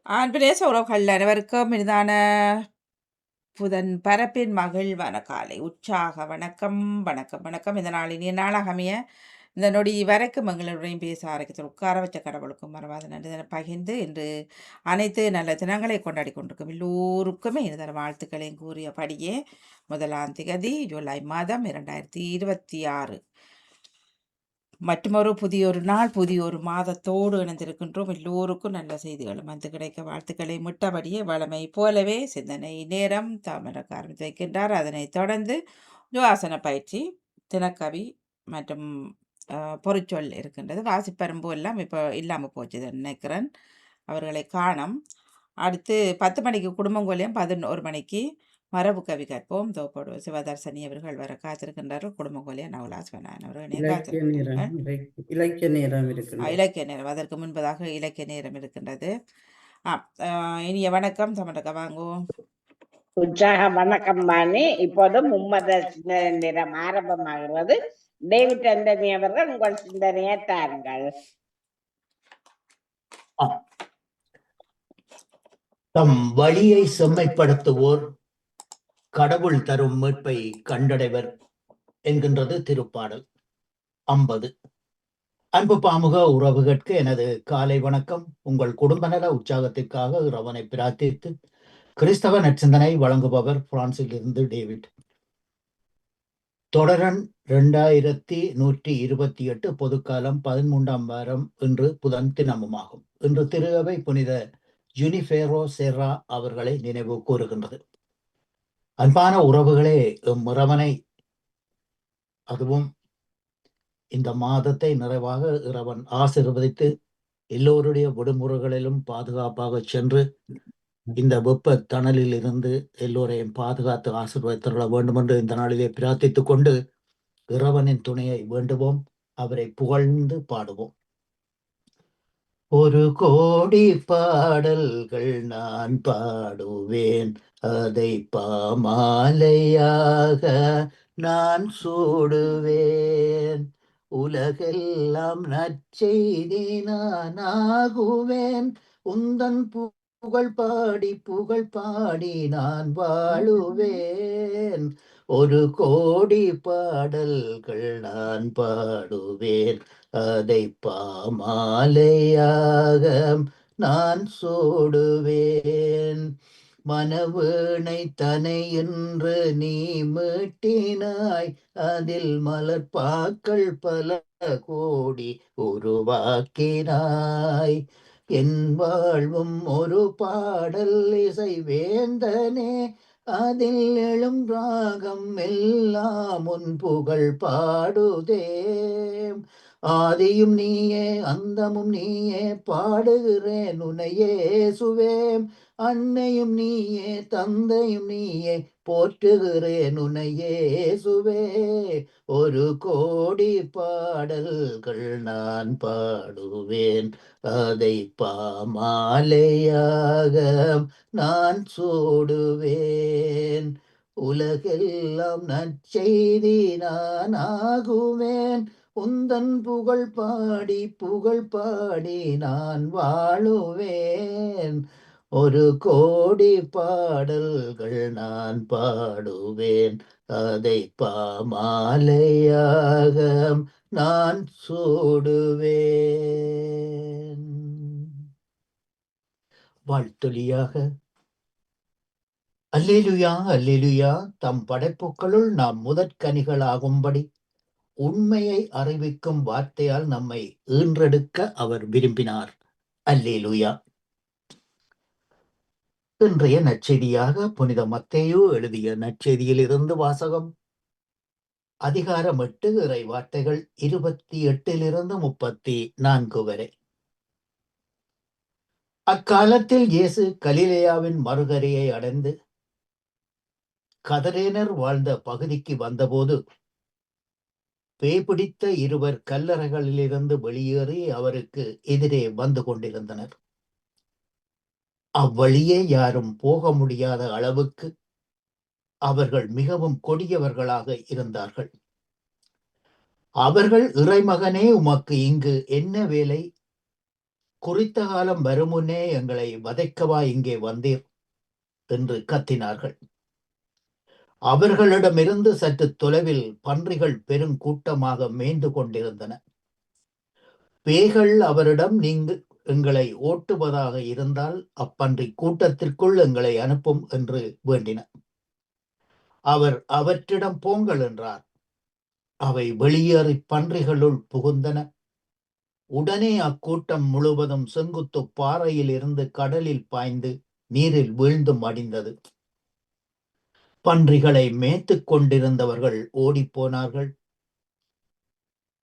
ஆண்பிரேச உறவுகள் அனைவருக்கும் இனிதான புதன் பரப்பின் மகிழ்வான காலை உற்சாக வணக்கம் வணக்கம் வணக்கம். இந்த நாள் இனிய நாளாக அமைய இந்த நொடி வரைக்கும் எங்களுடையும் பேச ஆரோக்கியத்தில் உட்கார வச்ச கடவுளுக்கும் மறவாத நன்றி தினம் பகிர்ந்து இன்று அனைத்து நல்ல தினங்களை கொண்டாடி கொண்டிருக்கும் எல்லோருக்குமே இனிதர வாழ்த்துக்களையும் கூறியபடியே 1ஆம் திகதி ஜூலை மாதம் 2026 மற்றுமொரு புதியொரு நாள் புதியொரு மாதத்தோடு இணைந்திருக்கின்றோம். எல்லோருக்கும் நல்ல செய்திகளும் வந்து கிடைக்க வாழ்த்துக்களை மிட்டபடியே வளமை போலவே சிந்தனை நேரம் தாமரக்கு ஆரம்பித்து வைக்கின்றார். அதனைத் தொடர்ந்து யோகாசன பயிற்சி, தினக்கவி மற்றும் பொறிச்சொல் இருக்கின்றது. வாசிப்பரும்பு எல்லாம் இப்போ இல்லாமல் போச்சு நினைக்கிறேன். அவர்களை காணோம். அடுத்து 10 மணிக்கு குடும்பங்கோலியம், 11 மணிக்கு மரபு கவி கற்போம். தோப்போடு சிவதர்சனி அவர்கள் வர காத்திருக்கின்றார்கள். குடும்பங்கோலியம் நவலாஸ்வனான் அவர்கள் இலக்கிய நேரம் காத்திருக்கின்றார்கள். இலக்கிய நேரம் இருக்கின்றது. இலக்கிய நேரம் அதற்கு முன்பதாக இலக்கிய நேரம் இருக்கின்றது. இனிய வணக்கம் சமண்டக்க வாங்குவோம். உற்சாக வணக்கம் மாணி. இப்போது மும்மத நேரம் ஆரம்பமாகிறது. டேவிட் ஆண்டனி அவர்கள் உங்கள் சிந்தனையை தாருங்கள். தம் வழியை செம்மைப்படுத்துவோர் கடவுள் தரும் மீட்பை கண்டடைவர் என்கின்றது திருப்பாடல் 50. அன்பு பாமுக உறவுகளுக்கு எனது காலை வணக்கம். உங்கள் குடும்ப நல உற்சாகத்திற்காக இறைவனை பிரார்த்தித்து கிறிஸ்தவ நற்சிந்தனை வழங்குபவர் பிரான்சில் இருந்து டேவிட். தொடரன் 2128 பொதுக்காலம் 13ஆம் வாரம் இன்று புதன் தினமுமாகும். இன்று திரு அவை புனித ஜுனிஃபேரோ செர்ரா அவர்களை நினைவு கூறுகின்றது. அன்பான உறவுகளே, இறைவனை அதுவும் இந்த மாதத்தை நிறைவாக இறைவன் ஆசீர்வதித்து எல்லோருடைய விடுமுறைகளிலும் பாதுகாப்பாக சென்று இந்த வெப்ப தணலில் இருந்து எல்லோரையும் பாதுகாத்து ஆசீர்வதித்தருள வேண்டும் என்று இந்த நாளிலே பிரார்த்தித்துக் கொண்டு இறைவனின் துணையை வேண்டுவோம், அவரை புகழ்ந்து பாடுவோம். ஒரு கோடி பாடல்கள் நான் பாடுவேன், அதை பாமாலையாக நான் சூடுவேன். உலகெல்லாம் நற்செய்தி நான் ஆகுவேன், உந்தன் புகழ் பாடி நான் வாழுவேன். ஒரு கோடி பாடல்கள் நான் பாடுவேன், அதை பாமாலையாக நான் சூடுவேன். மனவேணை தனை என்று நீ மீட்டினாய், அதில் மலர்பாக்கள் பல கோடி உருவாக்கினாய். என் வாழ்வும் ஒரு பாடல் இசை வேந்தனே, அதில் எழும் ராகம் எல்லாம் உன் புகழ் பாடுதே. ஆதியும் நீயே அந்தமும் நீயே, பாடுகிறேன் உன்னையே சுவேம். அன்னையும் நீயே தந்தையும் நீயே, போற்றுகிறேன் உன்னையே சுவே. ஒரு கோடி பாடல்கள் நான் பாடுவேன், அதை பாமாலையாக நான் சூடுவேன். உலகெல்லாம் நற்செய்தி நான் ஆகுவேன், உந்தன் புகழ் பாடி நான் வாழுவேன். ஒரு கோடி பாடல்கள் நான் பாடுவேன், அதை பாமாலையாக நான் சூடுவேன். வாழ்த்தொலியாக அல்லேலுயா அல்லேலுயா. தம் படைப்புகளுள் நாம் முதற்கனிகளாகும்படி உண்மையை அறிவிக்கும் வார்த்தையால் நம்மை ஈன்றெடுக்க அவர் விரும்பினார். அல்லேலுயா. இன்றைய நற்செய்தியாக புனித மத்தேயு எழுதிய நற்செய்தியில் இருந்து வாசகம். அதிகாரம் 8, இறை வார்த்தைகள் 28 34 வரை. அக்காலத்தில் இயேசு கலிலேயாவின் மறுகரையை அடைந்து கதரேனர் வாழ்ந்த பகுதிக்கு வந்தபோது பேய் பிடித்த இருவர் கல்லறைகளிலிருந்து வெளியேறி அவருக்கு எதிரே வந்து கொண்டிருந்தனர். அவ்வழியே யாரும் போக முடியாத அளவுக்கு அவர்கள் மிகவும் கொடியவர்களாக இருந்தார்கள். அவர்கள், இறைமகனே, உமக்கு இங்கு என்ன வேலை? குறித்த காலம் வருமுன்னே எங்களை வதைக்கவா இங்கே வந்தீர் என்று கத்தினார்கள். அவர்களிடமிருந்து சற்று தொலைவில் பன்றிகள் பெருங்கூட்டமாக மேய்ந்து கொண்டிருந்தன. பேய்கள் அவரிடம், நீங்கள் எங்களை ஓட்டுவதாக இருந்தால் அப்பன்றி கூட்டத்திற்குள் எங்களை அனுப்பும் என்று வேண்டின. அவர் அவற்றிடம் போங்கள் என்றார். அவை வெளியேறி பன்றிகளுள் புகுந்தன. உடனே அக்கூட்டம் முழுவதும் செங்குத்து பாறையில் இருந்து கடலில் பாய்ந்து நீரில் வீழ்ந்து மடிந்தது. பன்றிகளை மேய்த்துக் கொண்டிருந்தவர்கள் ஓடிப்போனார்கள்.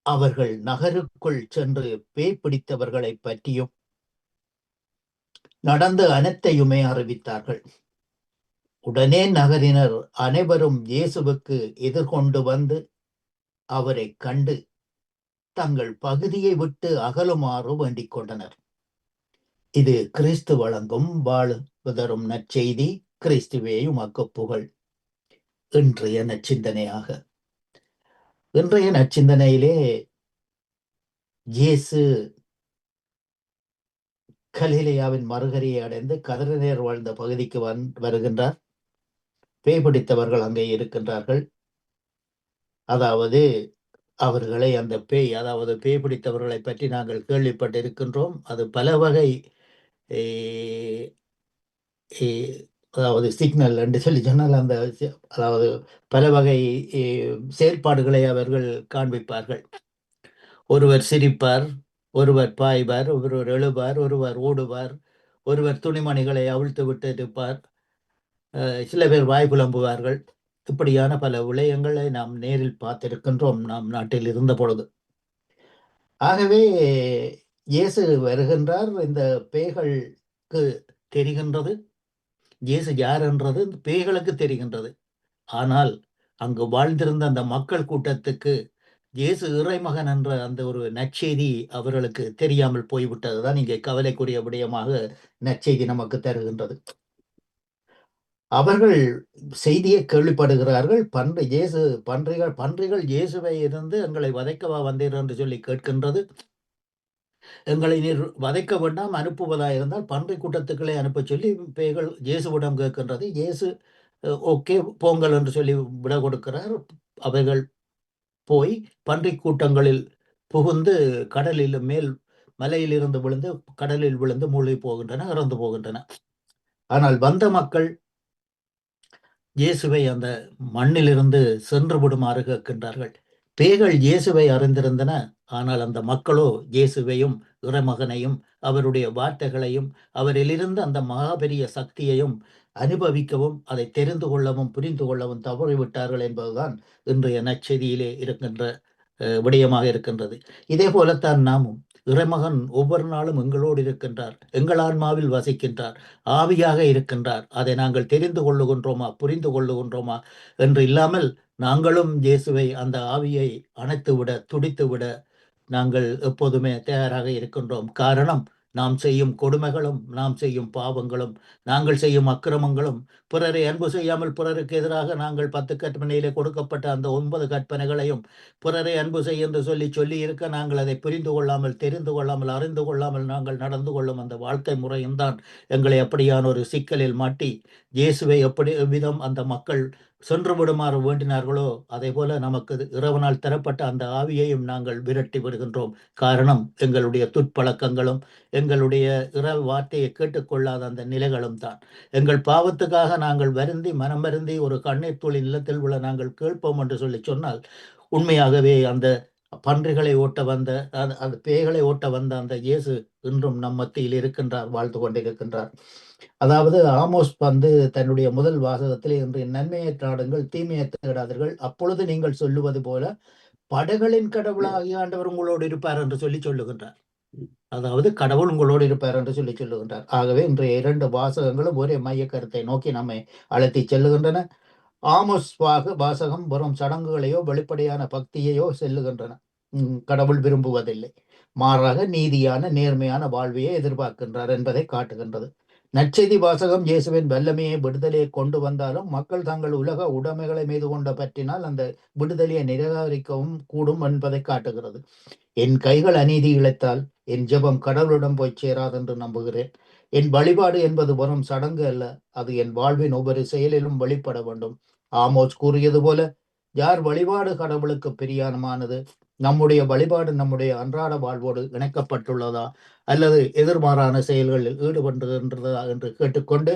அவர்கள் நகருக்குள் சென்று பேய் பிடித்தவர்களை பற்றியும் நடந்த அனைத்தையுமே அறிவித்தார்கள். உடனே நகரினர் அனைவரும் இயேசுவுக்கு எதிர்கொண்டு வந்து அவரை கண்டு தங்கள் பகுதியை விட்டு அகலுமாறு வேண்டிக் கொண்டனர். இது கிறிஸ்து வழங்கும் வாழ்வுதரும் நற்செய்தி. கிறிஸ்துவே உமக்கு புகழ். இன்றைய நற்சிந்தனையாக, இன்றைய நற்சிந்தனையிலே இயேசு கலிலேயாவின் மறுகரையை அடைந்து கதறினர் வாழ்ந்த பகுதிக்கு வருகின்றார். பேய் பிடித்தவர்கள் அங்கே இருக்கின்றார்கள். அதாவது அவர்களை அந்த பேய், அதாவது பேய் பிடித்தவர்களை பற்றி நாங்கள் கேள்விப்பட்டிருக்கின்றோம். அது பல வகை அதாவது சிக்னல் என்று சொல்லி சொன்னால் அந்த அதாவது பல வகை செயல்பாடுகளை அவர்கள் காண்பிப்பார்கள். ஒருவர் சிரிப்பார், ஒருவர் பாய்வார், ஒருவர் எழுவார், ஒருவர் ஓடுவார், ஒருவர் துணிமணிகளை அவிழ்த்து விட்டு இருப்பார், சில பேர் வாய் புலம்புவார்கள். இப்படியான பல விடயங்களை நாம் நேரில் பார்த்திருக்கின்றோம் நாம் நாட்டில் இருந்த பொழுது. ஆகவே இயேசு வருகின்றார். இந்த பேய்களுக்கு தெரிகின்றது இயேசு யார் என்றது பேய்களுக்கு தெரிகின்றது. ஆனால் அங்கு வாழ்ந்திருந்த அந்த மக்கள் கூட்டத்துக்கு இயேசு இறைமகன் என்ற அந்த ஒரு நற்செய்தி அவர்களுக்கு தெரியாமல் போய்விட்டதுதான் இங்கே கவலைக்குரிய விடயமாக நற்செய்தி நமக்கு தருகின்றது. அவர்கள் செய்தியை கேள்விப்படுகிறார்கள். பன்றிகள் இயேசுவை இருந்து எங்களை வதைக்கவா வந்தீர் என்று சொல்லி கேட்கின்றது. எங்களை நீர் வதைக்க வேண்டாம், அனுப்புவதா இருந்தால் பன்றி கூட்டத்துக்களை அனுப்ப சொல்லி பேய்கள் இயேசுவிடம் கேட்கின்றது. இயேசு ஓகே போங்கள் என்று சொல்லி விட கொடுக்கிறார். அவைகள் போய் பன்றி கூட்டங்களில் புகுந்து கடலில் மேல் மலையில் இருந்து விழுந்து கடலில் விழுந்து மூழ்கி போகின்றன, இறந்து போகின்றன. ஆனால் வந்த மக்கள் இயேசுவை அந்த மண்ணிலிருந்து சென்று விடுமாறு கேட்கின்றார்கள். பேய்கள் இயேசுவை அறிந்திருந்தன. ஆனால் அந்த மக்களோ இயேசுவையும் இறைமகனையும் அவருடைய வார்த்தைகளையும் அவரிலிருந்து அந்த மகாபெரிய சக்தியையும் அனுபவிக்கவும் அதை தெரிந்து கொள்ளவும் புரிந்து கொள்ளவும் தவறிவிட்டார்கள் என்பதுதான் இன்றைய நற்செய்தியிலே இருக்கின்ற விடயமாக இருக்கின்றது. இதே போலத்தான் நாமும் இறைமகன் ஒவ்வொரு நாளும் எங்களோடு இருக்கின்றார், எங்கள் ஆன்மாவில் வசிக்கின்றார், ஆவியாக இருக்கின்றார். அதை நாங்கள் தெரிந்து கொள்ளுகின்றோமா, புரிந்து கொள்ளுகின்றோமா என்று இல்லாமல் நாங்களும் இயேசுவை அந்த ஆவியை அணைத்துவிட துடித்துவிட நாங்கள் எப்போதுமே தயாராக இருக்கின்றோம். காரணம், நாம் செய்யும் கொடுமைகளும் நாம் செய்யும் பாவங்களும் நாங்கள் செய்யும் அக்கிரமங்களும் பிறரை அன்பு செய்யாமல் பிறருக்கு எதிராக நாங்கள் 10 கற்பனையிலே கொடுக்கப்பட்ட அந்த 9 கற்பனைகளையும் பிறரை அன்பு செய் என்று சொல்லி இருக்க நாங்கள் அதை புரிந்து கொள்ளாமல் தெரிந்து கொள்ளாமல் அறிந்து கொள்ளாமல் நாங்கள் நடந்து கொள்ளும் அந்த வாழ்க்கை முறையும் தான் எங்களை அப்படியான ஒரு சிக்கலில் மாட்டி இயேசுவை எப்படி விதம் அந்த மக்கள் சென்று விடுமாறு வேண்டினார்களோ அதே போல நமக்கு இறைவனால் தரப்பட்ட அந்த ஆவியையும் நாங்கள் விரட்டி விடுகின்றோம். காரணம், எங்களுடைய துட்பழக்கங்களும் எங்களுடைய இறை வார்த்தையை கேட்டுக்கொள்ளாத அந்த நிலைகளும் தான். எங்கள் பாவத்துக்காக நாங்கள் வருந்தி மனம் வருந்தி ஒரு கண்ணீர் துளி நிலத்தில் உள்ள நாங்கள் கேட்போம் என்று சொல்லி சொன்னால் உண்மையாகவே அந்த பன்றிகளை ஓட்ட வந்த அந்த பேய்களை ஓட்ட வந்த அந்த இயேசு இன்றும் நம் மத்தியில் இருக்கின்றார், வாழ்ந்து கொண்டிருக்கின்றார். அதாவது ஆமோஸ் தன்னுடைய முதல் வாசகத்திலே இன்று நன்மையை நாடுங்கள் தீமையை தேடாதீர்கள், அப்பொழுது நீங்கள் சொல்லுவது போல படைகளின் கடவுளாகிய ஆண்டவர் உங்களோடு இருப்பார் என்று சொல்லுகின்றார். அதாவது கடவுள் உங்களோடு இருப்பார் என்று சொல்லுகின்றார். ஆகவே இன்றைய 2 வாசகங்களும் ஒரே மைய கருத்தை நோக்கி நம்மை அழைத்து செல்லுகின்றன. ஆமோஸ் வாசகம் வெறும் சடங்குகளையோ வெளிப்படையான பக்தியையோ செல்லுகின்றன. கடவுள் விரும்புவதில்லை, மாறாக நீதியான நேர்மையான வாழ்வையே எதிர்பார்க்கின்றார் என்பதை காட்டுகின்றது. நற்செய்தி வாசகம் இயேசுவின் வல்லமையை விடுதலையை கொண்டு வந்தாலும் மக்கள் தங்கள் உலக உடைமைகளை மீது கொண்ட பற்றினால் அந்த விடுதலையை நிராகரிக்கவும் கூடும் என்பதை காட்டுகிறது. என் கைகள் அநீதி இழைத்தால் என் ஜெபம் கடவுளிடம் போய் சேராது என்று நம்புகிறேன். என் வழிபாடு என்பது வெறும் சடங்கு அல்ல, அது என் வாழ்வின் ஒவ்வொரு செயலிலும் வெளிப்பட வேண்டும். ஆமோஸ் கூறியது போல, யார் வழிபாடு கடவுளுக்கு பிரியமானது? நம்முடைய வழிபாடு நம்முடைய அன்றாட வாழ்வோடு இணைக்கப்பட்டுள்ளதா அல்லது எதிர்மாறான செயல்களில் ஈடுபடுகின்றதா என்று கேட்டுக்கொண்டு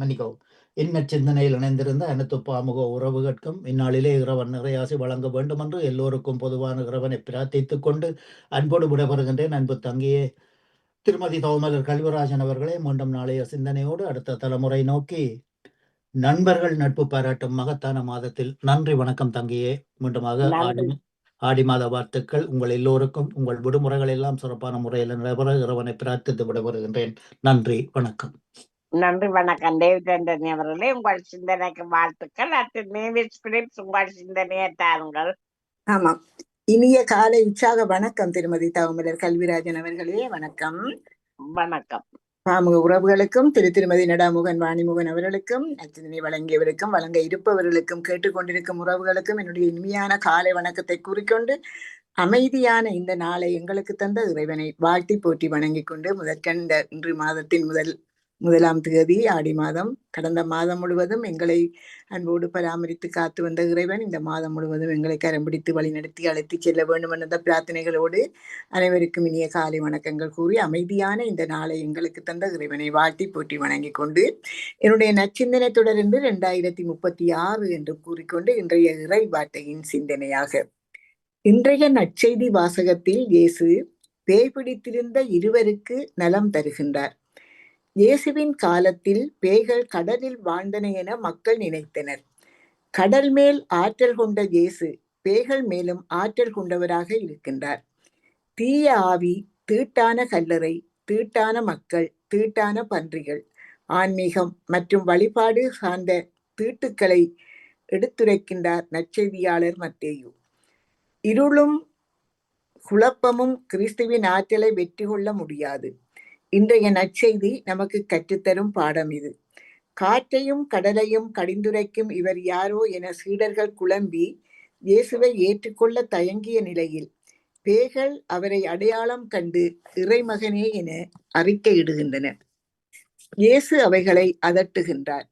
மன்னிக்கவும் இன்ன சிந்தனையில் இணைந்திருந்த அனைத்து பாமுக உறவுகளுக்கும் இந்நாளிலே இறைவன் நிறையாசி வழங்க வேண்டும் என்று எல்லோருக்கும் பொதுவான இறைவனை பிரார்த்தித்துக் கொண்டு அன்போடு விடைபெறுகின்றேன். அன்பு தங்கியே திருமதி தவமலர் கல்விராஜன் அவர்களே, மீண்டும் நாளைய சிந்தனையோடு அடுத்த தலைமுறை நோக்கி நண்பர்கள் நட்பு பாராட்டும் மகத்தான மாதத்தில் நன்றி. வணக்கம் தங்கியே. மீண்டுமாக ஆடி மாத வாழ்த்துக்கள் உங்கள் எல்லோருக்கும். உங்கள் விடுமுறைகள் எல்லாம் சிறப்பான முறையில் நடைபெற இறைவனை பிரார்த்தித்து விடைபெறுகின்றேன். நன்றி, வணக்கம். நன்றி, வணக்கம். டேவிட் ஆண்டனி அவர்களே, உங்கள் சிந்தனைக்கு வாழ்த்துக்கள். உங்கள் சிந்தனையை தாருங்கள். ஆமாம், இனிய காலை உற்சாக வணக்கம் திருமதி தவமலர் கல்விராஜன் அவர்களே. வணக்கம். வணக்கம். பாமுக உறவுகளுக்கும் திருமதி நடாமுகன் வாணிமுகன் அவர்களுக்கும் நச்சினை வழங்கியவருக்கும் வழங்க இருப்பவர்களுக்கும் கேட்டுக்கொண்டிருக்கும் உறவுகளுக்கும் என்னுடைய இனிமையான காலை வணக்கத்தை கூறிக்கொண்டு அமைதியான இந்த நாளை எங்களுக்கு தந்த இறைவனை வாழ்த்தி போற்றி வணங்கிக் கொண்டு முதற்கண்ட இன்று மாதத்தின் முதலாம் தேதி ஆடி மாதம். கடந்த மாதம் முழுவதும் எங்களை அன்போடு பராமரித்து காத்து வந்த இறைவன் இந்த மாதம் முழுவதும் எங்களை கரம் பிடித்து வழிநடத்தி அழைத்து செல்ல வேண்டும் என்ற பிரார்த்தனைகளோடு அனைவருக்கும் இனிய காலை வணக்கங்கள் கூறி அமைதியான இந்த நாளை எங்களுக்கு தந்த இறைவனை வாழ்த்தி போற்றி வணங்கிக் கொண்டு என்னுடைய நச்சிந்தனை தொடர்ந்து 2036 என்று கூறிக்கொண்டு இன்றைய இறை வார்த்தையின் சிந்தனையாக இன்றைய நற்செய்தி வாசகத்தில் இயேசு பேய் பிடித்திருந்த இருவருக்கு நலம் தருகின்றார். இயேசுவின் காலத்தில் பேய்கள் கடலில் வாழ்ந்தன என மக்கள் நினைத்தனர். கடல் மேல் ஆற்றல் கொண்ட இயேசு பேய்கள் மேலும் ஆற்றல் கொண்டவராக இருக்கின்றார். தீய ஆவி, தீட்டான கல்லறை, தீட்டான மக்கள், தீட்டான பன்றிகள், ஆன்மீகம் மற்றும் வழிபாடு சார்ந்த தீட்டுக்களை எடுத்துரைக்கின்றார் நற்செய்தியாளர் மத்தேயு. இருளும் குழப்பமும் கிறிஸ்துவின் ஆற்றலை வெற்றி கொள்ள முடியாது. இன்றைய நற்செய்தி நமக்கு கற்றுத்தரும் பாடம் இது. காற்றையும் கடலையும் கடிந்துரைக்கும் இவர் யாரோ என சீடர்கள் குழம்பி இயேசுவை ஏற்றுக்கொள்ள தயங்கிய நிலையில் பேய்கள் அவரை அடையாளம் கண்டு இறைமகனே என அறிக்கையிடுகின்றன. இயேசு அவைகளை அதட்டுகின்றார்.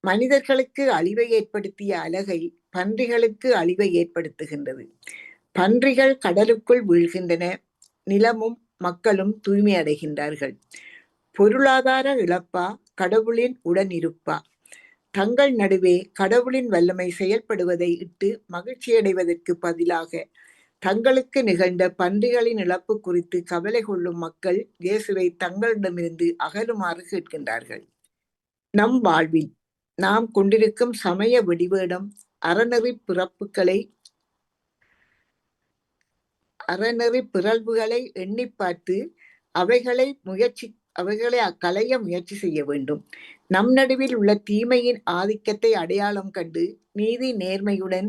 மனிதர்களுக்கு அழிவை ஏற்படுத்திய அலகை பன்றிகளுக்கு அழிவை ஏற்படுத்துகின்றது. பன்றிகள் கடலுக்குள் வீழ்கின்றன. நிலமும் மக்களும் தூய்மை அடைகின்றார்கள். பொருளாதார இழப்பா, கடவுளின் உடனிருப்பா? தங்கள் நடுவே கடவுளின் வல்லமை செயல்படுவதை இட்டு மகிழ்ச்சியடைவதற்கு பதிலாக தங்களுக்கு நிகழ்ந்த பன்றிகளின் இழப்பு குறித்து கவலை கொள்ளும் மக்கள் இயேசுவை தங்களிடமிருந்து அகலுமாறு கேட்கின்றார்கள். நம் வாழ்வில் நாம் கொண்டிருக்கும் சமய வெடிவேடம் அறநெறி பிறழ்வுகளை எண்ணி பார்த்து அவைகளை களைய முயற்சி செய்ய வேண்டும். நம் நடுவில் உள்ள தீமையின் ஆதிக்கத்தை அடையாளம் கண்டு நீதி நேர்மையுடன்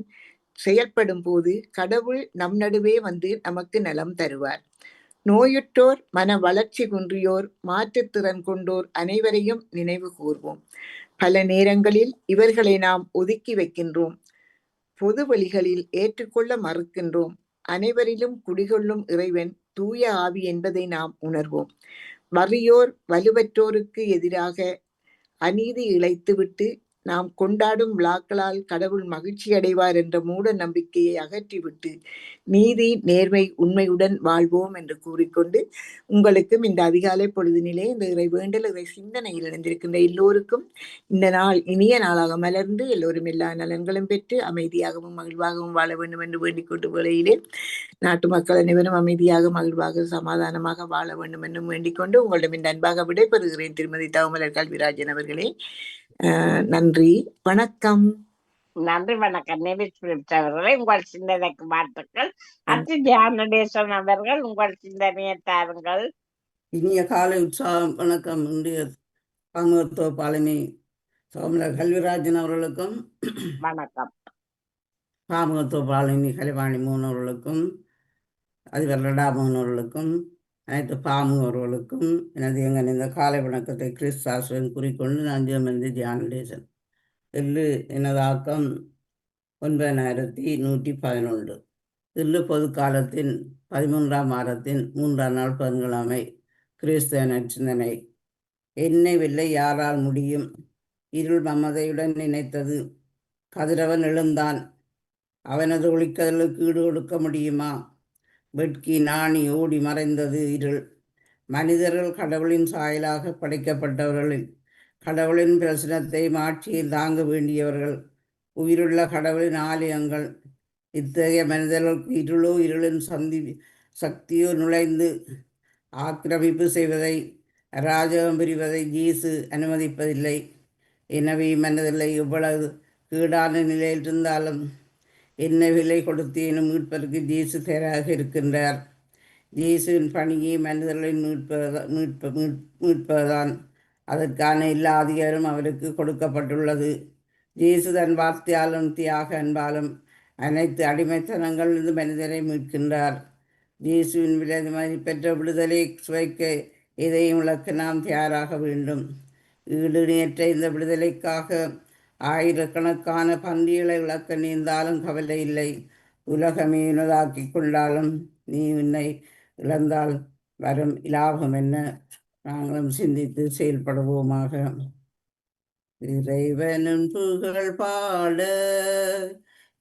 செயல்படும் போது கடவுள் நம் நடுவே வந்து நமக்கு நலம் தருவார். நோயுற்றோர், மன வளர்ச்சி குன்றியோர், மாற்றுத்திறன் கொண்டோர் அனைவரையும் நினைவு கூர்வோம். பல நேரங்களில் இவர்களை நாம் ஒதுக்கி வைக்கின்றோம். பொது வழிகளில் ஏற்றுக்கொள்ள மறுக்கின்றோம். அனைவரிலும் குடிகொள்ளும் இறைவன் தூய ஆவி என்பதை நாம் உணர்வோம். வறியோர், வலுவற்றோருக்கு எதிராக அநீதி இழைத்துவிட்டு நாம் கொண்டாடும் விழாக்களால் கடவுள் மகிழ்ச்சி அடைவார் என்ற மூட நம்பிக்கையை அகற்றிவிட்டு நீதி, நேர்மை, உண்மையுடன் வாழ்வோம் என்று கூறிக்கொண்டு உங்களுக்கும் இந்த அதிகாலை பொழுதினிலே இந்த இறை வேண்டல், இறை சிந்தனையில் இணைந்திருக்கின்ற எல்லோருக்கும் இந்த நாள் இனிய நாளாக மலர்ந்து எல்லோரும் எல்லா நலன்களும் பெற்று அமைதியாகவும் மகிழ்வாகவும் வாழ வேண்டும் என்று வேண்டிக் கொண்டு வேளையிலே நாட்டு மக்கள் அனைவரும் அமைதியாக, மகிழ்வாக, சமாதானமாக வாழ வேண்டும் என்றும் வேண்டிக் கொண்டு உங்களிடம் இந்த அன்பாக விடைபெறுகிறேன் திருமதி தவமலர் கல்விராஜன் அவர்களே. நன்றி, வணக்கம். நன்றி, வணக்கம். அவர்களே, உங்கள் சிந்தனைக்கு வாழ்த்துக்கள். தியானேசன் அவர்கள், உங்கள் சிந்தனையை தாருங்கள். இனிய காலை உற்சாகம் வணக்கம். இன்றைய பாமுகத்துவ பாலினி தவமலர் கல்விராஜன் அவர்களுக்கும் வணக்கம். பாமுகத்துவ பாலினி கலைவாணி மோகன் அவர்களுக்கும் அதிபர் லடாமோகன் அவர்களுக்கும் அனைத்து பாமுகர்களுக்கும் எனது எங்கள் இந்த காலை வணக்கத்தை கிறிஸ்தாசுவன் குறிக்கொண்டு நான் ஜெர்மந்தி தியானடேசன் எனது ஆக்கம் 9111. இன்று பொது காலத்தின் 13ஆம் வாரத்தின் 3ஆம் நாள் பெருங்கிழமை. கிறிஸ்தவ நற்சிந்தனை. என்னை வெல்ல யாரால் முடியும்? இருள் மமதையுடன் நினைத்தது. கதிரவன் எழுந்தான். அவனது ஒளிக்கதலுக்கு ஈடு கொடுக்க முடியுமா? வெட்கி நாணி ஓடி மறைந்தது இருள். மனிதர்கள் கடவுளின் சாயலாக படைக்கப்பட்டவர்கள். கடவுளின் பிரசனத்தை ஆட்சியில் தாங்க வேண்டியவர்கள். உயிருள்ள கடவுளின் ஆலயங்கள். இத்தகைய மனிதர்களுக்கு இருளின் சக்தியோ நுழைந்து ஆக்கிரமிப்பு செய்வதை, அராஜகம் புரிவதை இயேசு அனுமதிப்பதில்லை. எனவே மனிதர்களை எவ்வளவு கீடான நிலையில் இருந்தாலும் என்ன விலை கொடுத்தேனும் மீட்பதற்கு இயேசு தயாராக இருக்கின்றார். இயேசுவின் பணியை மனிதர்களின் மீட்பதுதான். அதற்கான எல்லா அதிகாரமும் அவருக்கு கொடுக்கப்பட்டுள்ளது. இயேசு தன் வார்த்தையாலும் தியாக அன்பாலும் அனைத்து அடிமைத்தனங்களிலிருந்து மனிதரை மீட்கின்றார். இயேசுவின் பெற்ற விடுதலை சுவைக்க எதையும் இழக்க நாம் தயாராக வேண்டும். ஈடுணையற்ற இந்த விடுதலைக்காக ஆயிரக்கணக்கான பந்திகளை இழக்க நேர்ந்தாலும் கவலை இல்லை. உலகமே உனதாக்கி கொண்டாலும் நீ உன்னை இழந்தால் வரும் இலாபம் என்ன? நாங்களும் சிந்தித்து செயல்படுவோமாக. இறைவனும் புகழ் பாட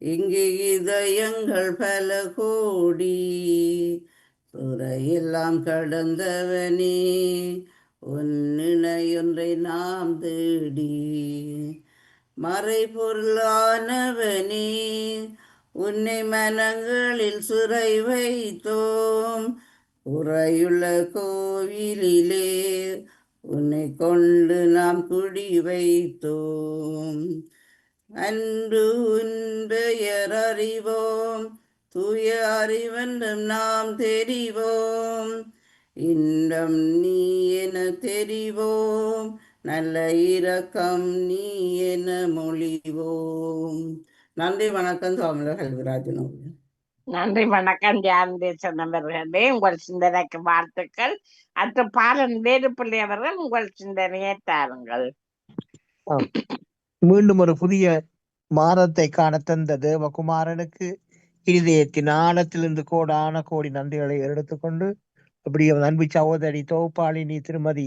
இங்கு இதயங்கள் பல கோடி. துறையெல்லாம் கடந்தவனே உன் இணையொன்றை நாம் தேடி. மறைபொருளானவனே உன்னை மனங்களில் சிறை வைத்தோம். உறையுள்ள கோவிலிலே உன்னை கொண்டு நாம் குடி வைத்தோம். அன்று உன் பெயர் அறிவோம், தூய அறிவென்றும் நாம் தெரிவோம். இன்பம் நீ என தெரிவோம், நல்ல இரக்கம் நீ என மொழிவோம். நன்றி, வணக்கம். சோமலர் கல்விராஜன். நன்றி, வணக்கம். தியானதேசன் அவர்களே, உங்கள் சிந்தனைக்கு வாழ்த்துக்கள். அடுத்த பாலன் வேலுப்பிள்ளை அவர்கள் உங்கள் சிந்தனையை தாருங்கள். மீண்டும் ஒரு புதிய மாதத்தை காண தந்த தேவகுமாரனுக்கு இருதயத்தின் ஆழத்திலிருந்து கோடான கோடி நன்றிகளை எடுத்துக்கொண்டு அப்படியே அன்பு சகோதரி தொகுப்பாளினி திருமதி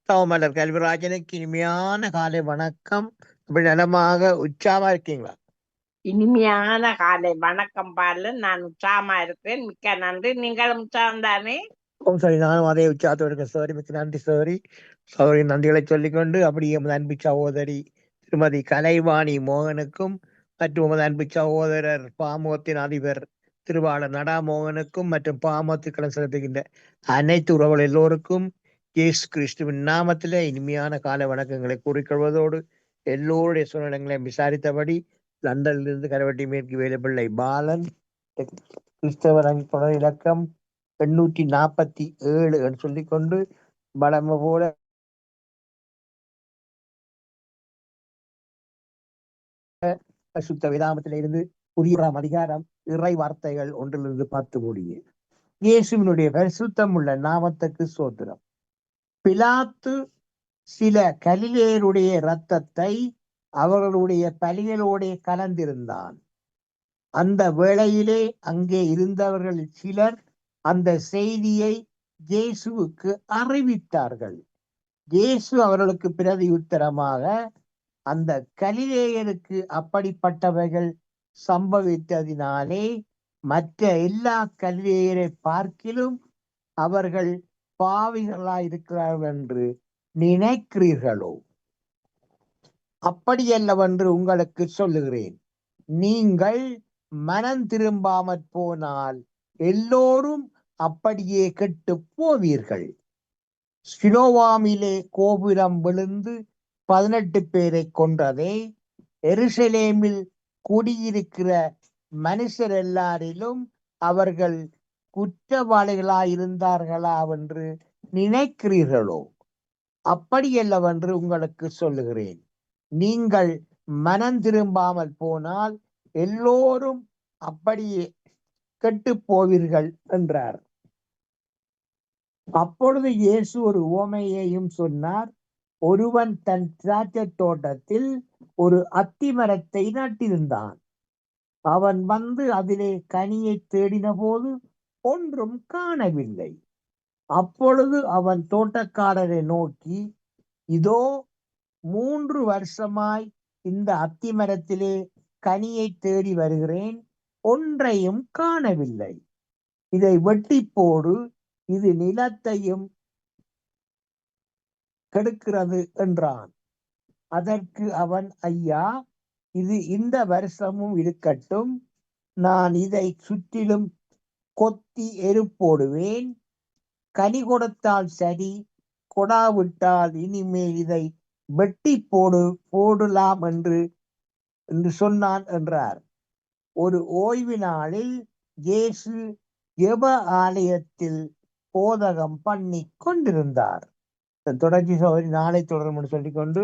தவமலர் கல்விராஜனுக்கு இனிமையான காலை வணக்கம். அப்படி நலமாக உற்சாகமா இருக்கீங்களா? இனிமையான காலை வணக்கம் பாலன். நான் உற்சாகமா இருக்கிறேன். மிக்க நன்றி. நீங்களும் உற்சாகம் தானே? சரி, நானும் அதே உற்சாகத்தோடு இருக்கேன். சோரி, மிக்க நன்றி சோரி. சோரி நன்றிகளை சொல்லிக்கொண்டு அப்படியே அன்பு சகோதரி திருமதி கலைவாணி மோகனுக்கும் மற்றும் உமது அன்பு சகோதரர் பாமோத்தின் அதிபர் திருவாளர் நடாமோகனுக்கும் மற்றும் பாமோத்து கடன் செலுத்துகின்ற அனைத்து உறவுகள் எல்லோருக்கும் இயேசு கிறிஸ்துவின் நாமத்திலே இனிமையான கால வணக்கங்களை கூறிக்கொள்வதோடு எல்லோருடைய சூழ்நிலைகளையும் விசாரித்தபடி லண்டனிலிருந்து கரவட்டி மேற்கு வேலுப்பிள்ளை பாலன் கிறிஸ்தவர் தொடர் இலக்கம் 847 என்று சொல்லிக்கொண்டு பலம போல சுத்த விதாமத்திலிருந்து புதிய அதிகாரம் இறை வார்த்தைகள் 1-10 முடிய. இயேசுவினுடைய பரிசுத்தம் உள்ள நாமத்துக்கு சோத்திரம். பிலாத்து சில கலிலேயருடைய இரத்தத்தை அவர்களுடைய பலிகளோட கலந்திருந்தான். அந்த வேளையிலே அங்கே இருந்தவர்கள் சிலர் அந்த செய்தியை இயேசுவுக்கு அறிவித்தார்கள். இயேசு அவர்களுக்கு பிரதியுத்தரமாக, அந்த கலிலேயருக்கு அப்படிப்பட்டவைகள் சம்பவித்ததினாலே மற்ற எல்லா கலிலேயரை பார்க்கிலும் அவர்கள் பாவிகளாயிருக்கிறார்கள் என்று நினைக்கிறீர்களோ? அப்படியல்லவென்று உங்களுக்கு சொல்லுகிறேன். நீங்கள் மனம் திரும்பாமற் போனால் எல்லோரும் அப்படியே கெட்டு போவீர்கள். சிலோவாமிலே கோபுரம் விழுந்து 18 பேரை கொன்றதே, எருசலேமில் குடியிருக்கிற மனுஷர் எல்லாரிலும் அவர்கள் குற்றவாளிகளாயிருந்தார்களா என்று நினைக்கிறீர்களோ? அப்படியல்லவென்று உங்களுக்கு சொல்லுகிறேன். நீங்கள் மனம் திரும்பாமல் போனால் எல்லோரும் அப்படியே கெட்டு போவீர்கள் என்றார். அப்பொழுது இயேசு ஒரு உவமையையும் சொன்னார். ஒருவன் தன் திராட்சை தோட்டத்தில் ஒரு அத்தி மரத்தை நட்டிருந்தான். அவன் வந்து அதிலே கனியை தேடின போது ஒன்றும் காணவில்லை. அப்பொழுது அவன் தோட்டக்காரரை நோக்கி, இதோ 3 வருஷமாய் இந்த அத்தி மரத்திலே கனியை தேடி வருகிறேன், ஒன்றையும் காணவில்லை. இதை வெட்டி போடு, இது நிலத்தையும் கெடுக்கிறது என்றான். அதற்கு அவன், ஐயா, இது இந்த வருஷமும் இருக்கட்டும், நான் இதை சுற்றிலும் கொத்தி எருப்போடுவேன். கனி கொடுத்தால் சரி, கொடாவிட்டால் இனிமேல் இதை வெட்டி போடலாம் என்று சொன்னான் என்றார். ஒரு ஓய்வு நாளில் இயேசு ஜெப ஆலயத்தில் போதகம் பண்ணி கொண்டிருந்தார். தொடர்ச்சி சோதரி நாளை தொடரும் என்று சொல்லிக்கொண்டு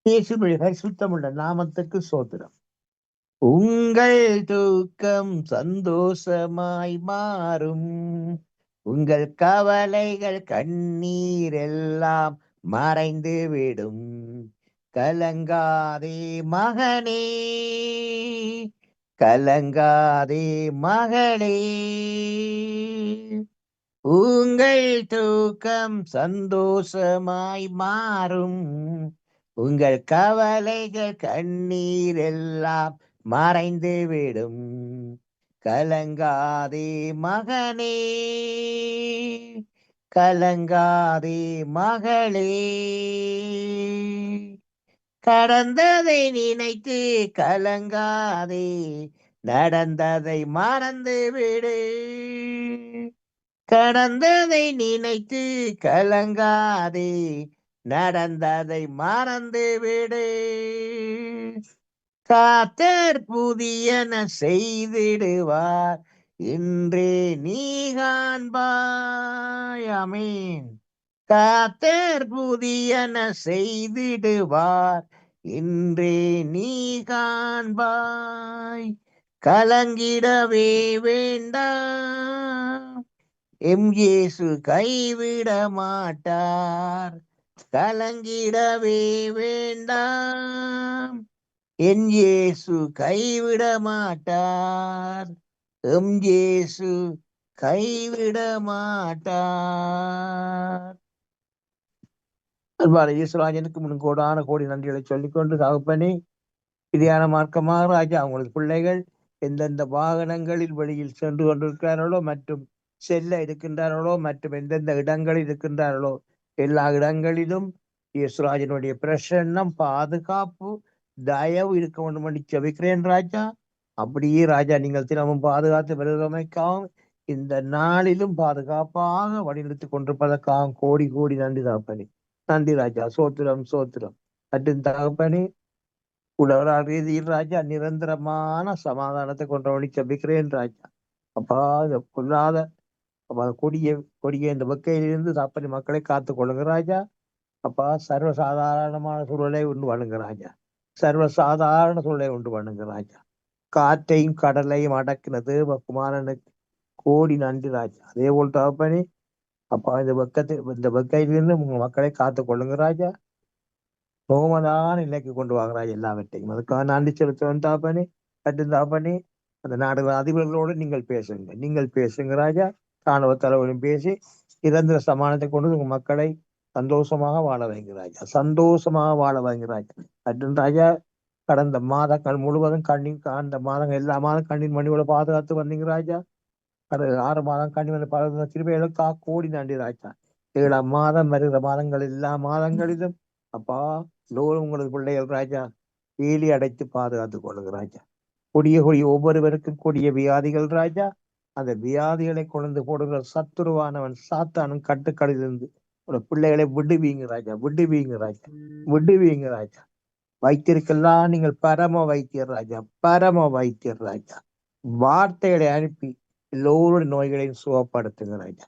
இயேசுவின் சுத்தமுள்ள நாமத்துக்கு சோத்திரம். உங்கள் தூக்கம் சந்தோஷமாய் மாறும், உங்கள் கவலைகள் கண்ணீர் எல்லாம் மறைந்து விடும். கலங்காதே மகனே, கலங்காதே மகளே, உங்கள் தூக்கம் சந்தோஷமாய் மாறும், உங்கள் கவலைகள் கண்ணீர் எல்லாம் மறைந்து விடும். கலங்காதே மகனே, கலங்காதே மகளே, கடந்ததை நினைத்து கலங்காதே, நடந்ததை மறந்து விடு. கடந்ததை நினைத்து கலங்காதே, நடந்ததை மறந்து விடு. கர்த்தர் புதியன செய்திடுவார், இன்றே நீ காண்பாய். ஆமென். கர்த்தர் புதியன செய்திடுவார், இன்றே நீ காண்பாய். கலங்கிடவே வேண்டாம், எம் இயேசு கைவிட மாட்டார். கலங்கிடவே வேண்டாம், என் இயேசு கைவிட மாட்டார். எம் இயேசு கைவிட மாட்டார். அன்பான இயேசுராஜனுக்கு முன் கோடான கோடி நன்றிகளை சொல்லிக்கொண்டு, தகப்பனே, இதையான மார்க்கமாக ராஜா, அவங்களது பிள்ளைகள் எந்தெந்த வாகனங்களில் வெளியில் சென்று கொண்டிருக்கிறார்களோ மற்றும் செல்ல இருக்கின்றார்களோ மற்றும் எந்தெந்த இடங்களில் இருக்கின்றார்களோ எல்லா இடங்களிலும் இயேசுராஜனுடைய பிரசன்னம், பாதுகாப்பு, தயவு இருக்க வேண்டும் என்று செபிக்கிறேன் ராஜா. அப்படியே ராஜா, நீங்கள் தினமும் பாதுகாத்து வருவதற்காகவும் இந்த நாளிலும் பாதுகாப்பாக வழிநடத்தி கொண்டிருப்பதற்காக கோடி கோடி நன்றி தகப்பனே. நன்றி ராஜா, சோத்திரம் சோத்திரம். மற்றும் தகப்பனே, உலக ரீதியில் ராஜா நிரந்தரமான சமாதானத்தை கொண்டவனி செபிக்கிறேன் ராஜா. அப்பா, இந்த பொல்லாத கொடிய இந்த வெக்கையிலிருந்து தப்பனி மக்களை காத்துக் கொள்ளுங்க ராஜா. அப்பா, சர்வசாதாரணமான சூழலை உண்டு பண்ணுங்க ராஜா. சர்வசாதாரண சூழலை உண்டு பண்ணுங்க ராஜா. காற்றையும் கடலையும் அடக்கினது குமாரனுக்கு கோடி நன்றி ராஜா. அதே போல் தகப்பனே, அப்பா, இந்த வெக்கையிலிருந்து உங்க மக்களை காத்துக் கொள்ளுங்க ராஜா. நோமதான நிலைக்கு கொண்டு வாங்க ராஜா எல்லாவற்றையும். அதுக்காக நன்றி செலுத்துவேன் தாப்பனே. தாப்பனே, அந்த நாடுகள் அதிபர்களோடு நீங்கள் பேசுங்க ராஜா. ராணுவ தலைவரும் பேசி நிரந்தர சமானத்தை கொண்டு உங்க மக்களை சந்தோஷமாக வாழ வைங்க ராஜா. சந்தோஷமாக வாழ வைங்க ராஜா. மற்றும் ராஜா, கடந்த மாதங்கள் முழுவதும் அந்த மாதங்கள் எல்லா மாதம் கண்ணின் மணியோட பாதுகாத்து வந்தீங்க ராஜா. 6 மாதம் கண்ணின் பாதுகாத்து திரும்ப கோடி நன்றி ராஜா. 7ஆம் மாதம் வருகிற மாதங்கள் எல்லா மாதங்களிலும் அப்பா, எல்லோரும் உங்களது பிள்ளைகள் ராஜா வேலி அடைத்து பாதுகாத்துக் கொள்ளுங்க ராஜா. கொடிய ஒவ்வொருவருக்கும் கொடிய வியாதிகள் ராஜா. அந்த வியாதிகளை கொண்டு போடுகிற சத்துருவானவன் சாத்தானும் கட்டுக்களிலிருந்து ஒரு பிள்ளைகளை விடுவீங்க ராஜா. விடுவீங்க ராஜா. வைத்திருக்கெல்லாம் நீங்கள் பரம வைத்தியர் ராஜா. வார்த்தைகளை அனுப்பி எல்லோருடைய நோய்களையும் சுகப்படுத்துங்க ராஜா.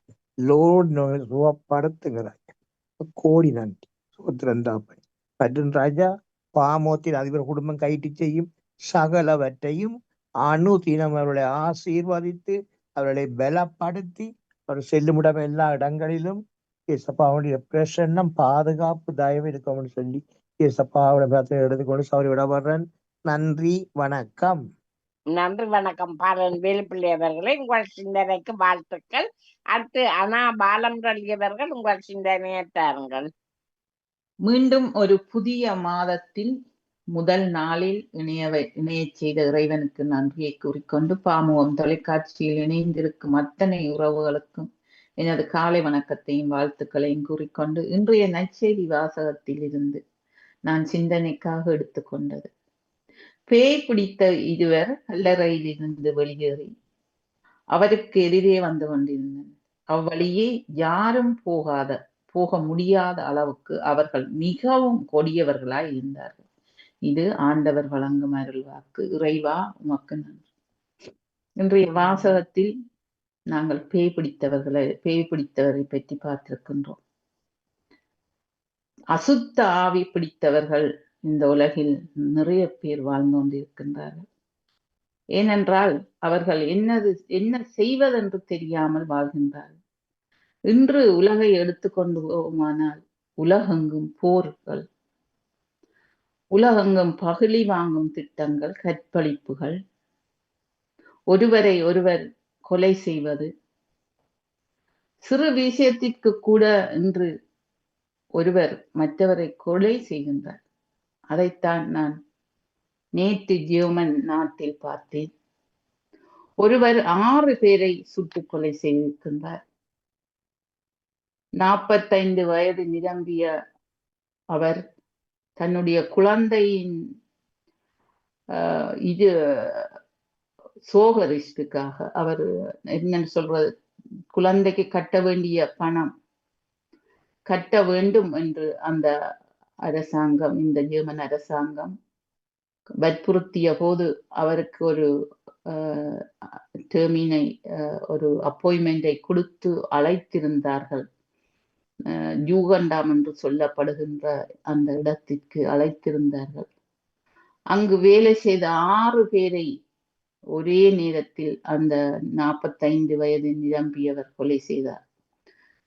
கோடி நன்றி, சோத்திரந்தாப்பன். மற்றும் ராஜா, பாமோத்தின் அதிபர் குடும்பம் கைட்டு செய்யும் சகலவற்றையும் அணுதினம் அவர்களை ஆசீர்வதித்து அவர்களை பலப்படுத்தி ஒரு செல்லுமிடம் எல்லா இடங்களிலும் ஏசப்பாவுடைய பிரசன்னம் பாதுகாப்பு தயவு இருக்கும்னு சொல்லி ஏசப்பாவுடைய படத்தை எடுத்துக்கொண்டு சௌரி விடப்படுறேன். நன்றி, வணக்கம். நன்றி வணக்கம் பாலன் வேலுப்பிள்ளை அவர்களே, உங்கள் சிந்தனைக்கு வாழ்த்துக்கள். அடுத்து அனா பாலம் ரலியவர்கள் உங்கள் சிந்தனையை தாருங்கள். மீண்டும் ஒரு புதிய மாதத்தில் முதல் நாளில் இணையச் செய்த இறைவனுக்கு நன்றியை கூறிக்கொண்டு பாமுகம் தொலைக்காட்சியில் இணைந்திருக்கும் அத்தனை உறவுகளுக்கும் எனது காலை வணக்கத்தையும் வாழ்த்துக்களையும் கூறிக்கொண்டு இன்றைய நற்செய்தி வாசகத்தில் இருந்து நான் சிந்தனைக்காக எடுத்துக்கொண்டது, பேய் பிடித்த இருவர் கல்லறையில் இருந்து வெளியேறி அவருக்கு எதிரே வந்து கொண்டிருந்தனர். அவ்வழியே யாரும் போக முடியாத அளவுக்கு அவர்கள் மிகவும் கொடியவர்களாய் இருந்தார்கள். இது ஆண்டவர் வழங்கும் அருள்வாக்கு. இறைவா உமக்கு நன்றி. இன்றைய வாசகத்தில் நாங்கள் பேய் பிடித்தவரை பற்றி பார்த்திருக்கின்றோம். அசுத்த ஆவி பிடித்தவர்கள் இந்த உலகில் நிறைய பேர் வாழ்ந்து கொண்டிருக்கின்றார்கள். ஏனென்றால் அவர்கள் என்ன செய்வதென்று தெரியாமல் வாழ்கின்றார்கள். இன்று உலகை எடுத்துக்கொண்டு போவோமானால் உலகெங்கும் போர்கள், உலகெங்கும் பகிலி வாங்கும் திட்டங்கள், கற்பழிப்புகள், ஒருவரை ஒருவர் கொலை செய்வது, சிறு விஷயத்திற்கு கூட இன்று ஒருவர் மற்றவரை கொலை செய்கின்றார். அதைத்தான் நான் நேற்று ஜெர்மன் நாட்டில் பார்த்தேன். ஒருவர் 6 பேரை சுட்டுக் கொலை செய்திருக்கின்றார். 45 வயது நிரம்பிய அவர் தன்னுடைய குழந்தையின் இது சோகரிஸ்டுக்காக அவர் என்ன சொல்றது, குழந்தைக்கு கட்ட வேண்டிய பணம் கட்ட வேண்டும் என்று அந்த அரசாங்கம், இந்த ஜெர்மன் அரசாங்கம் வற்புறுத்திய போது அவருக்கு ஒரு டெர்மினை ஒரு அப்பாயின்மெண்டை கொடுத்து அழைத்திருந்தார்கள். ஜூகண்டாம் என்று சொல்லப்படுகின்ற அந்த இடத்திற்கு அழைத்திருந்தார்கள். அங்கு வேலை செய்த 6 பேரை ஒரே நேரத்தில் அந்த 45 வயது நிரம்பியவர் கொலை செய்தார்.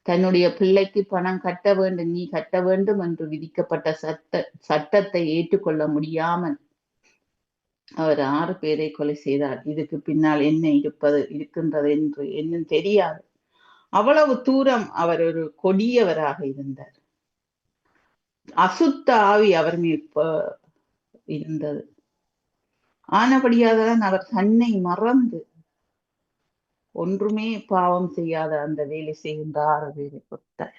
தன்னுடைய பிள்ளைக்கு பணம் கட்ட வேண்டும், நீ கட்ட வேண்டும் என்று விதிக்கப்பட்ட சட்டத்தை ஏற்றுக்கொள்ள முடியாமல் அவர் 6 பேரை கொலை செய்தார். இதுக்கு பின்னால் என்ன இருக்கின்றது என்று இன்னும் தெரியாது. அவ்வளவு தூரம் அவர் ஒரு கொடியவராக இருந்தார். அசுத்த ஆவி அவர் மேல் இருந்தது. ஆனபடியாதான் அவர் தன்னை மறந்து ஒன்றுமே பாவம் செய்யாத அந்த வேலை செய்கின்ற 6 பேரை கொடுத்தார்.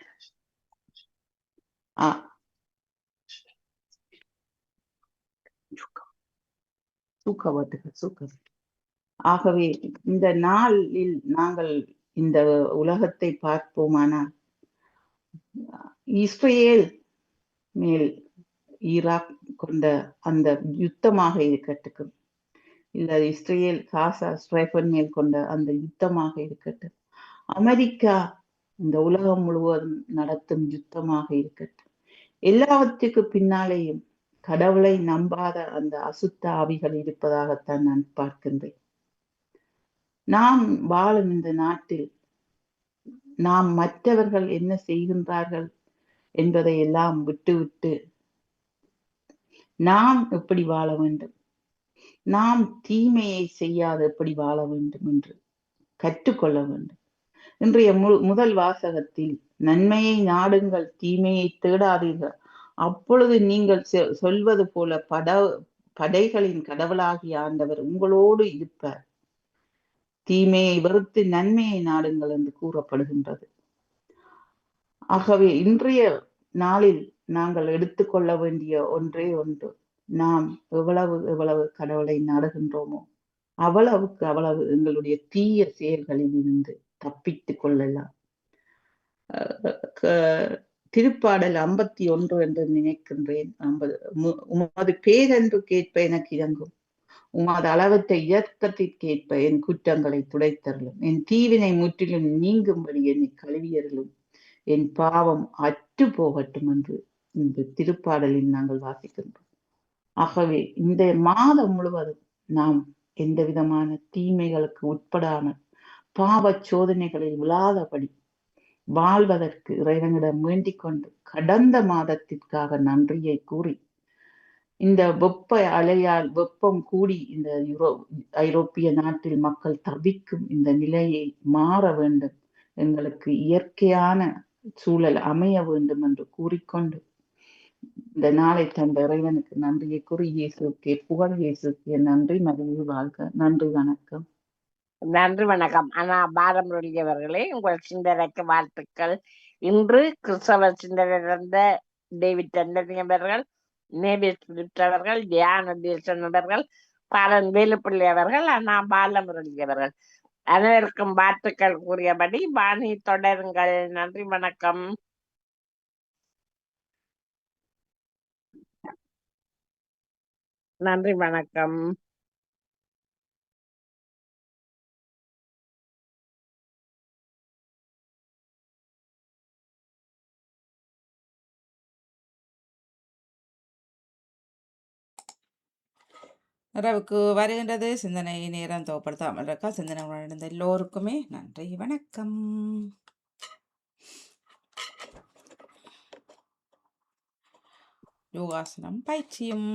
ஆகவே இந்த நாளில் நாங்கள் இந்த உலகத்தை பார்ப்போமானால் இஸ்ரேல் மேல் ஈராக் கொண்ட அந்த யுத்தமாக இருக்கட்டும், இல்ல இஸ்ரேல் காசா ஸ்ட்ரைஃபன் மேல் கொண்ட அந்த யுத்தமாக இருக்கட்டும், அமெரிக்கா இந்த உலகம் முழுவதும் நடத்தும் யுத்தமாக இருக்கட்டும், எல்லாவற்றுக்கு பின்னாலேயும் கடவுளை நம்பாத அந்த அசுத்த ஆவிகள் இருப்பதாகத்தான் நான் பார்க்கின்றேன். நாம் வாழும் இந்த நாட்டில் நாம் மற்றவர்கள் என்ன செய்கின்றார்கள் என்பதை எல்லாம் விட்டுவிட்டு நாம் எப்படி வாழ வேண்டும், நாம் தீமையை செய்யாது எப்படி வாழ வேண்டும் என்று கற்றுக்கொள்ள வேண்டும். இன்றைய முதல் வாசகத்தில் நன்மையை நாடுங்கள், தீமையை தேடாதீர்கள், அப்பொழுது நீங்கள் சொல்வது போல படைகளின் கடவுளாகிய ஆண்டவர் உங்களோடு இருப்பார், தீமையை வெறுத்து நன்மையை நாடுங்கள் என்று கூறப்படுகின்றது. ஆகவே இன்றைய நாளில் நாங்கள் எடுத்துக்கொள்ள வேண்டிய ஒன்றே ஒன்று, நாம் எவ்வளவு கடவுளை நாடுகின்றோமோ அவ்வளவுக்கு அவ்வளவு எங்களுடைய தீய செயல்களில் இருந்து தப்பித்துக் கொள்ளலாம். திருப்பாடல் 51 என்று நினைக்கின்றேன். உமது பேரென்று கேட்ப எனக்கு இறங்கும், உமது அளவற்ற இயக்கத்திற்கேற்ப என் குற்றங்களை துடைத்தருளும், என் தீவினை முற்றிலும் நீங்கும்படி என்னை கழுவியருளும், என் பாவம் அற்று போகட்டும் என்று இந்த திருப்பாடலில் நாங்கள் வாசிக்கின்றோம். ஆகவே இந்த மாதம் முழுவதும் நாம் எந்த விதமான தீமைகளுக்கு உட்படாமல் பாவச் சோதனைகளில் விழாதபடி வாழ்வதற்கு இறைவனிடம் வேண்டிக் கொண்டு கடந்த மாதத்திற்காக நன்றியை கூறி இந்த வெப்ப அலையால் வெப்பம் கூடி இந்த ஐரோப்பிய நாட்டில் மக்கள் தவிக்கும் இந்த நிலையை மாற வேண்டும், எங்களுக்கு இயற்கையான சூழல் அமைய வேண்டும் என்று கூறிக்கொண்டு இந்த நாளை தந்த இறைவனுக்கு நன்றியை கூறி இயேசுக்கே புகழ், இயேசுக்கே நன்றி, மகிழ்வு வாழ்க. நன்றி, வணக்கம். நன்றி வணக்கம். ஆனா பாரமுரளி அவர்களே, உங்கள் சிந்தனைக்கு வாழ்த்துக்கள். இன்று கிறிஸ்தவ சிந்தனையிலிருந்த டேவிட் அண்டனி அவர்கள், நேவிஸ் பிலிப்ஸ் அவர்கள், தியான தேசன் அவர்கள், பாலன் வேலுப்பிள்ளை அவர்கள், அண்ணா பாலமுரளி அவர்கள் அனைவருக்கும் வாழ்த்துக்கள் கூறியபடி வாணி தொடருங்கள். நன்றி வணக்கம். நன்றி வணக்கம். நிறைவுக்கு வருகின்றது சிந்தனை நேரம். தோப்படுத்தாமல் இருக்கா சிந்தனை உணர்ந்த எல்லோருக்குமே நன்றி வணக்கம். யோகாசனம் பயிற்சியும்